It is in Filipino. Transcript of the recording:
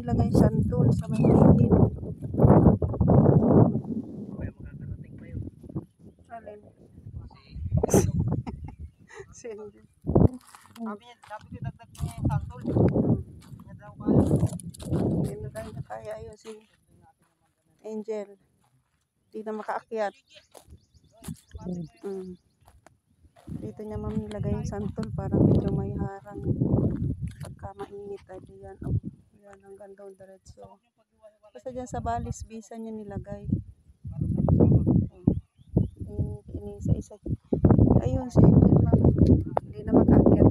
nilagay santol sa may gilid. Alin? Sindi. Sabi ko dagdag niya yung santol. Hindi na tayo kaya yun si Angel. Hindi na makaakyat. Dito niya ma'am nilagay yung santol para medyo may harang. Pagka mainit ay diyan. Oh, yan hanggang doon diretso. Basta dyan sa balis bisa niya nilagay. Ini sa isa. Ayun si Angel ma'am. Hindi na makaakyat.